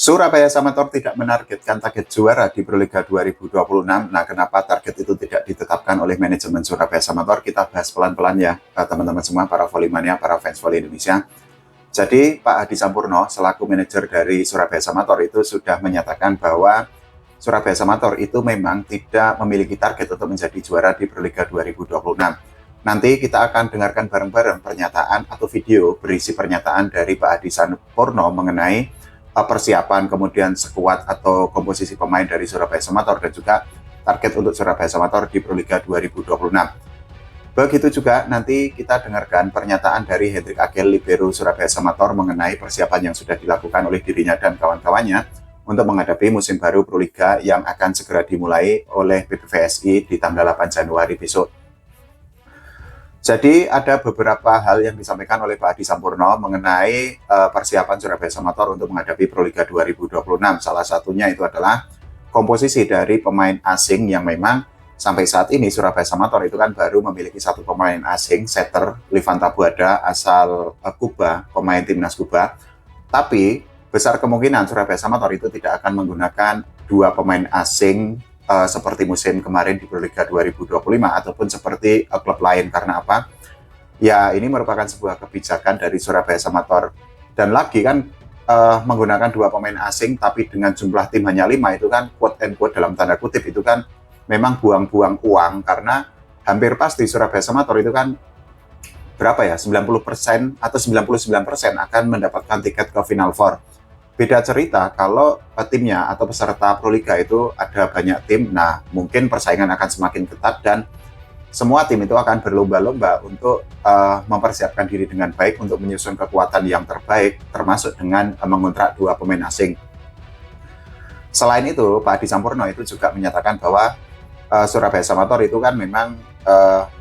Surabaya Samator tidak menargetkan target juara di Proliga 2026. Nah, kenapa target itu tidak ditetapkan oleh manajemen Surabaya Samator? Kita bahas pelan-pelan ya, teman-teman semua, para volley-mania, para fans volley Indonesia. Jadi, Pak Hadi Sampurno, selaku manajer dari Surabaya Samator itu sudah menyatakan bahwa Surabaya Samator itu memang tidak memiliki target untuk menjadi juara di Proliga 2026. Nanti kita akan dengarkan bareng-bareng pernyataan atau video berisi pernyataan dari Pak Hadi Sampurno mengenai persiapan, kemudian skuad atau komposisi pemain dari Surabaya Samator, dan juga target untuk Surabaya Samator di Proliga 2026. Begitu juga nanti kita dengarkan pernyataan dari Hendrik Agel, libero Surabaya Samator, mengenai persiapan yang sudah dilakukan oleh dirinya dan kawan-kawannya untuk menghadapi musim baru Proliga yang akan segera dimulai oleh PBVSI di tanggal 8 Januari besok. Jadi ada beberapa hal yang disampaikan oleh Pak Hadi Sampurno mengenai persiapan Surabaya Samator untuk menghadapi Proliga 2026. Salah satunya itu adalah komposisi dari pemain asing yang memang sampai saat ini Surabaya Samator itu kan baru memiliki satu pemain asing, setter Livanta Buada asal Kuba, pemain timnas Kuba. Tapi besar kemungkinan Surabaya Samator itu tidak akan menggunakan dua pemain asing seperti musim kemarin di Proliga 2025 ataupun seperti klub lain. Karena apa? Ya, ini merupakan sebuah kebijakan dari Surabaya Samator. Dan lagi kan menggunakan dua pemain asing tapi dengan jumlah tim hanya 5, itu kan quote and quote dalam tanda kutip, itu kan memang buang-buang uang, karena hampir pasti Surabaya Samator itu kan berapa ya, 90% atau 99% akan mendapatkan tiket ke Final Four. Beda cerita kalau timnya atau peserta Proliga itu ada banyak tim, nah mungkin persaingan akan semakin ketat dan semua tim itu akan berlomba-lomba untuk mempersiapkan diri dengan baik untuk menyusun kekuatan yang terbaik, termasuk dengan mengontrak dua pemain asing. Selain itu, Pak Hadi Sampurno itu juga menyatakan bahwa Surabaya Samator itu kan memang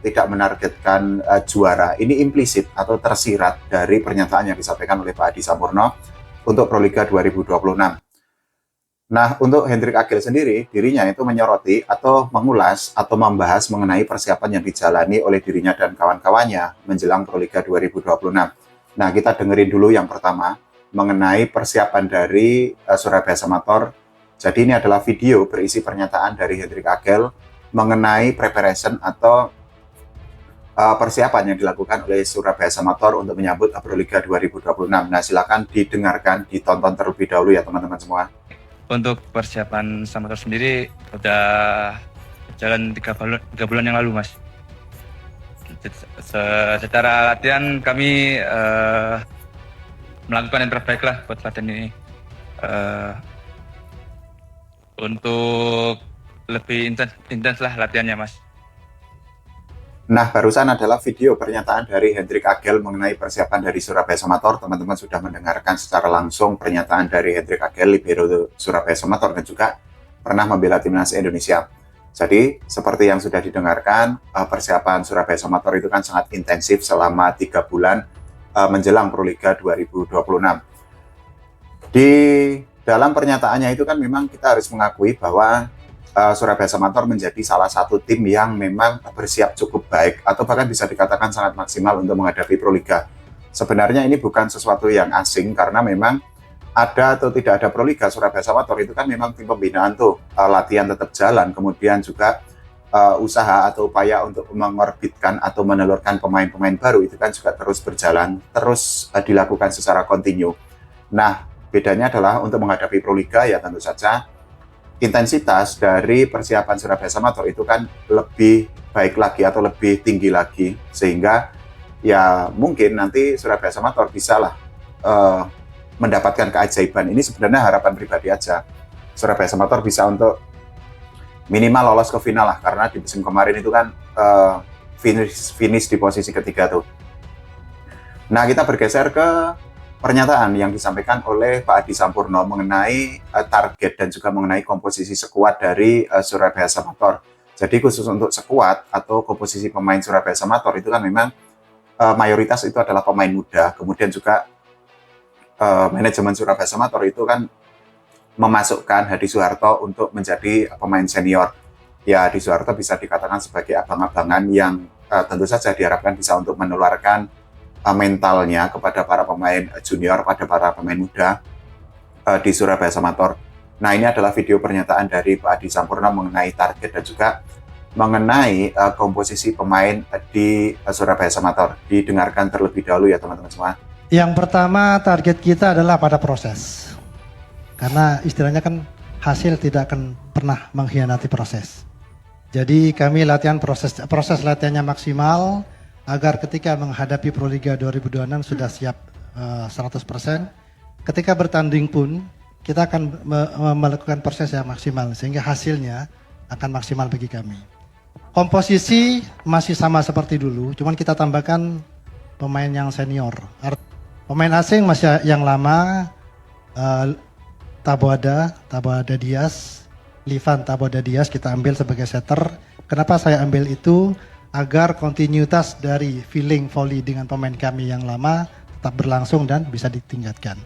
tidak menargetkan juara. Ini implisit atau tersirat dari pernyataan yang disampaikan oleh Pak Hadi Sampurno untuk Proliga 2026. Nah, untuk Hendrik Agel sendiri, dirinya itu menyoroti atau mengulas atau membahas mengenai persiapan yang dijalani oleh dirinya dan kawan-kawannya menjelang Proliga 2026. Nah, kita dengerin dulu yang pertama mengenai persiapan dari Surabaya Samator. Jadi ini adalah video berisi pernyataan dari Hendrik Agel mengenai preparation atau persiapan yang dilakukan oleh Surabaya Samator untuk menyambut Proliga 2026. Nah, silakan didengarkan, ditonton terlebih dahulu ya teman-teman semua. Untuk persiapan Samator sendiri udah berjalan 3 bulan yang lalu, Mas. Secara latihan kami melakukan yang terbaik lah buat latihan ini. Untuk lebih intens lah latihannya, Mas. Nah, barusan adalah video pernyataan dari Hendrik Agel mengenai persiapan dari Surabaya Samator. Teman-teman sudah mendengarkan secara langsung pernyataan dari Hendrik Agel, libero Surabaya Samator, dan juga pernah membela timnas Indonesia. Jadi, seperti yang sudah didengarkan, persiapan Surabaya Samator itu kan sangat intensif selama 3 bulan menjelang Proliga 2026. Di dalam pernyataannya itu kan memang kita harus mengakui bahwa Surabaya Samator menjadi salah satu tim yang memang bersiap cukup baik atau bahkan bisa dikatakan sangat maksimal untuk menghadapi Proliga. Sebenarnya ini bukan sesuatu yang asing karena memang ada atau tidak ada Proliga, Surabaya Samator itu kan memang tim pembinaan tuh, latihan tetap jalan, kemudian juga usaha atau upaya untuk mengorbitkan atau menelurkan pemain-pemain baru itu kan juga terus berjalan, terus dilakukan secara kontinu. Nah, bedanya adalah untuk menghadapi Proliga ya tentu saja intensitas dari persiapan Surabaya Samator itu kan lebih baik lagi atau lebih tinggi lagi, sehingga ya mungkin nanti Surabaya Samator bisa lah mendapatkan keajaiban. Ini sebenarnya harapan pribadi aja, Surabaya Samator bisa untuk minimal lolos ke final lah, karena di musim kemarin itu kan finish di posisi ketiga tuh. Nah, kita bergeser ke pernyataan yang disampaikan oleh Pak Hadi Sampurno mengenai target dan juga mengenai komposisi skuad dari Surabaya Samator. Jadi khusus untuk skuad atau komposisi pemain Surabaya Samator itu kan memang mayoritas itu adalah pemain muda. Kemudian juga manajemen Surabaya Samator itu kan memasukkan Hadi Suharto untuk menjadi pemain senior. Ya, Hadi Suharto bisa dikatakan sebagai abang-abangan yang tentu saja diharapkan bisa untuk menularkan mentalnya kepada para pemain junior, pada para pemain muda. di Surabaya Samator. Nah, ini adalah video pernyataan dari Pak Adi Sampurno mengenai target dan juga mengenai komposisi pemain di Surabaya Samator. Didengarkan terlebih dahulu ya teman-teman semua. Yang pertama, target kita adalah pada proses. Karena istilahnya kan hasil tidak akan pernah mengkhianati proses. Jadi kami proses latihannya maksimal agar ketika menghadapi Proliga 2026 sudah siap 100%. Ketika bertanding pun kita akan melakukan proses yang maksimal sehingga hasilnya akan maksimal bagi kami. Komposisi masih sama seperti dulu, cuman kita tambahkan pemain yang senior. Pemain asing masih yang lama, Taboada Diaz, Livan Taboada Diaz kita ambil sebagai setter. Kenapa saya ambil itu? Agar kontinuitas dari feeling volley dengan pemain kami yang lama tetap berlangsung dan bisa ditingkatkan.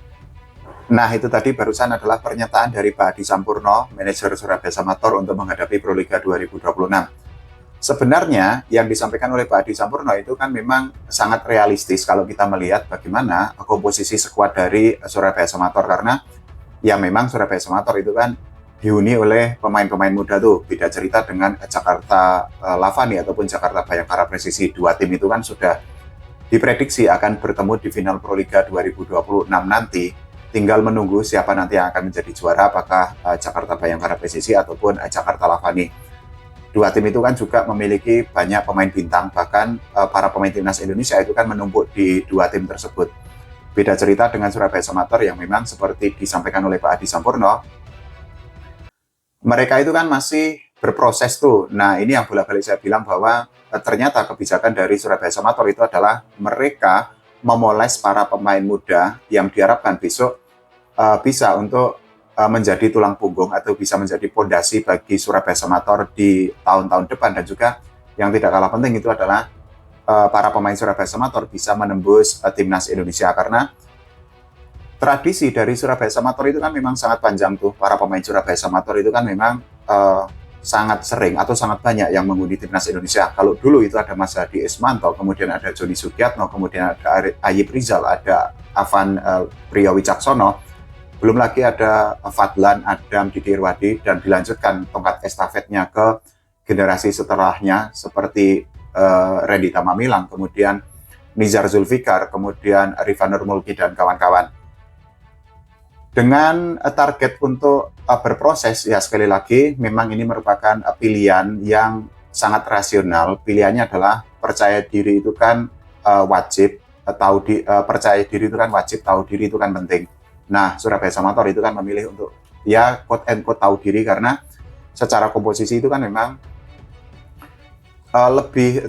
Nah, itu tadi barusan adalah pernyataan dari Pak Adi Sampurno, manajer Surabaya Samator untuk menghadapi Proliga 2026. Sebenarnya yang disampaikan oleh Pak Adi Sampurno itu kan memang sangat realistis kalau kita melihat bagaimana komposisi skuad dari Surabaya Samator, karena ya memang Surabaya Samator itu kan dihuni oleh pemain-pemain muda tuh. Beda cerita dengan Jakarta Lavani ataupun Jakarta Bayangkara Presisi. Dua tim itu kan sudah diprediksi akan bertemu di final Proliga 2026 nanti. Tinggal menunggu siapa nanti yang akan menjadi juara, apakah Jakarta Bayangkara Presisi ataupun Jakarta Lavani. Dua tim itu kan juga memiliki banyak pemain bintang, bahkan para pemain timnas Indonesia itu kan menumpuk di dua tim tersebut. Beda cerita dengan Surabaya Samator yang memang seperti disampaikan oleh Pak Adi Sampurno, mereka itu kan masih berproses tuh. Nah, ini yang bolak-balik saya bilang bahwa ternyata kebijakan dari Surabaya Samator itu adalah mereka memoles para pemain muda yang diharapkan besok bisa untuk menjadi tulang punggung atau bisa menjadi fondasi bagi Surabaya Samator di tahun-tahun depan. Dan juga yang tidak kalah penting itu adalah para pemain Surabaya Samator bisa menembus timnas Indonesia, karena tradisi dari Surabaya Samator itu kan memang sangat panjang tuh. Para pemain Surabaya Samator itu kan memang sangat sering atau sangat banyak yang menghuni timnas Indonesia. Kalau dulu itu ada Mas Hadi Ismanto, kemudian ada Joni Sugiatno, kemudian ada Ayib Rizal, ada Avan Priyo Wicaksono, belum lagi ada Fadlan, Adam, Didi Irwadi, dan dilanjutkan tongkat estafetnya ke generasi setelahnya seperti Randy Tamamilang, kemudian Nizar Zulfikar, kemudian Rifan Nurmulki dan kawan-kawan. Dengan target untuk berproses, ya sekali lagi memang ini merupakan pilihan yang sangat rasional. Pilihannya adalah percaya diri itu kan wajib, percaya diri itu kan wajib, tahu diri itu kan penting. Nah, Surabaya Samator itu kan memilih untuk ya quote and quote tahu diri, karena secara komposisi itu kan memang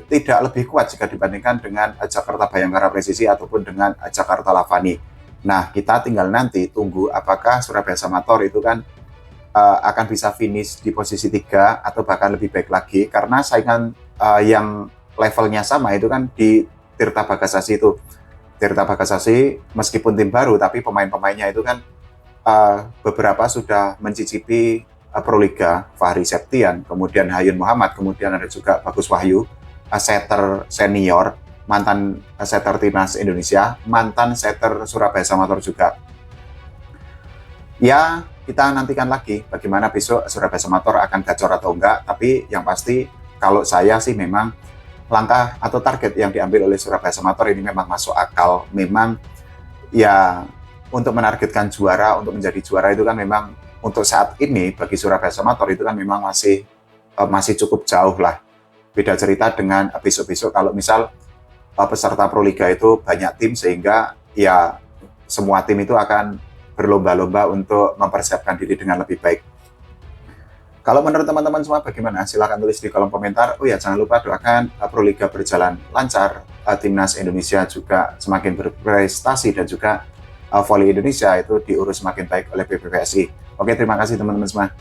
tidak lebih kuat jika dibandingkan dengan Jakarta Bayangkara Presisi ataupun dengan Jakarta Lavani. Nah, kita tinggal nanti tunggu apakah Surabaya Samator itu kan akan bisa finish di posisi 3 atau bahkan lebih baik lagi, karena saingan yang levelnya sama itu kan di Tirta Bagasasi itu. Tirta Bagasasi meskipun tim baru, tapi pemain-pemainnya itu kan beberapa sudah mencicipi Proliga. Fahri Septian, kemudian Hayun Muhammad, kemudian ada juga Bagus Wahyu, setter senior, mantan setter timnas Indonesia, mantan setter Surabaya Samator juga. Ya, kita nantikan lagi bagaimana besok Surabaya Samator akan gacor atau enggak, tapi yang pasti kalau saya sih memang langkah atau target yang diambil oleh Surabaya Samator ini memang masuk akal. Memang ya untuk menargetkan juara, untuk menjadi juara itu kan memang untuk saat ini bagi Surabaya Samator itu kan memang masih cukup jauh lah. Beda cerita dengan besok-besok kalau misal peserta Proliga itu banyak tim, sehingga ya semua tim itu akan berlomba-lomba untuk mempersiapkan diri dengan lebih baik. Kalau menurut teman-teman semua bagaimana? Silahkan tulis di kolom komentar. Oh ya, jangan lupa doakan Proliga berjalan lancar, timnas Indonesia juga semakin berprestasi, dan juga volley Indonesia itu diurus semakin baik oleh PBVSI. Oke, terima kasih teman-teman semua.